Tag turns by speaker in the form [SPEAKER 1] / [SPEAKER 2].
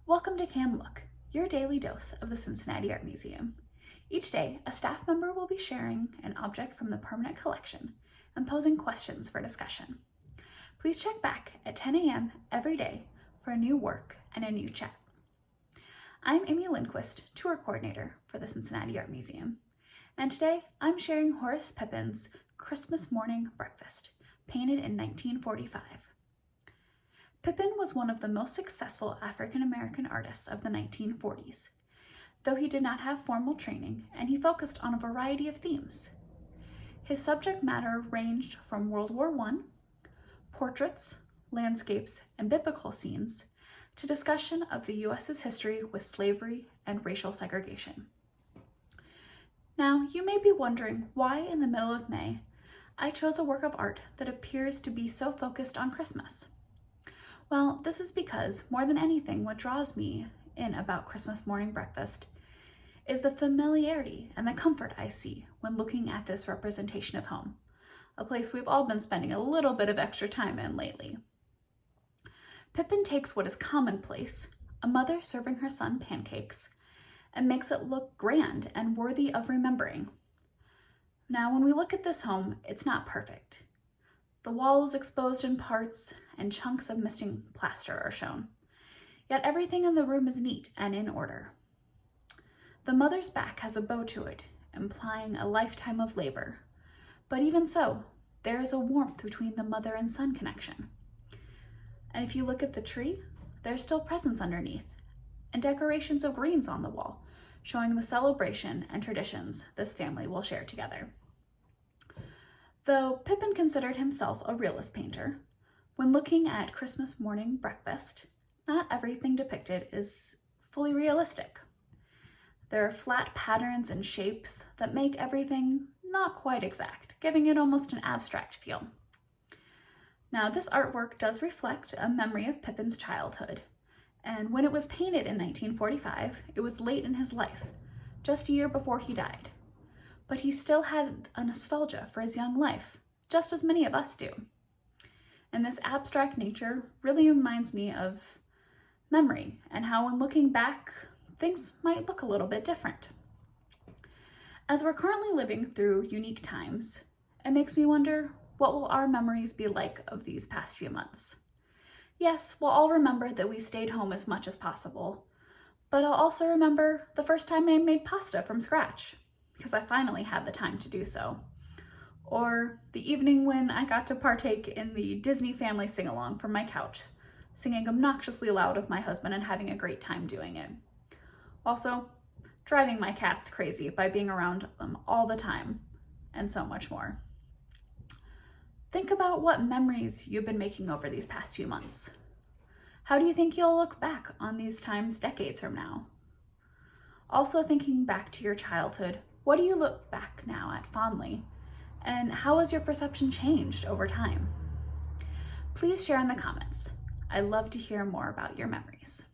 [SPEAKER 1] Welcome to Cam Look, your daily dose of the Cincinnati Art Museum. Each day, a staff member will be sharing an object from the permanent collection and posing questions for discussion. Please check back at 10 a.m. every day for a new work and a new chat. I'm Kay Lindqvist, tour coordinator for the Cincinnati Art Museum, and today I'm sharing Horace Pippin's Christmas Morning Breakfast, painted in 1945. Pippin was one of the most successful African-American artists of the 1940s, though he did not have formal training and he focused on a variety of themes. His subject matter ranged from World War I, portraits, landscapes, and biblical scenes, to discussion of the U.S.'s history with slavery and racial segregation. Now, you may be wondering why in the middle of May, I chose a work of art that appears to be so focused on Christmas. Well, this is because, more than anything, what draws me in about Christmas Morning Breakfast is the familiarity and the comfort I see when looking at this representation of home, a place we've all been spending a little bit of extra time in lately. Pippin takes what is commonplace, a mother serving her son pancakes, and makes it look grand and worthy of remembering. Now, when we look at this home, it's not perfect. The wall is exposed in parts, and chunks of missing plaster are shown. Yet everything in the room is neat and in order. The mother's back has a bow to it, implying a lifetime of labor. But even so, there is a warmth between the mother and son connection. And if you look at the tree, there's still presents underneath, and decorations of greens on the wall, showing the celebration and traditions this family will share together. Though Pippin considered himself a realist painter, when looking at Christmas Morning Breakfast, not everything depicted is fully realistic. There are flat patterns and shapes that make everything not quite exact, giving it almost an abstract feel. Now, this artwork does reflect a memory of Pippin's childhood, and when it was painted in 1945, it was late in his life, just a year before he died. But he still had a nostalgia for his young life, just as many of us do. And this abstract nature really reminds me of memory and how when looking back, things might look a little bit different. As we're currently living through unique times, it makes me wonder, what will our memories be like of these past few months? Yes, we'll all remember that we stayed home as much as possible, but I'll also remember the first time I made pasta from scratch, because I finally had the time to do so. Or the evening when I got to partake in the Disney family sing-along from my couch, singing obnoxiously loud with my husband and having a great time doing it. Also, driving my cats crazy by being around them all the time, and so much more. Think about what memories you've been making over these past few months. How do you think you'll look back on these times decades from now? Also, thinking back to your childhood, what do you look back now at fondly? And how has your perception changed over time? Please share in the comments. I'd love to hear more about your memories.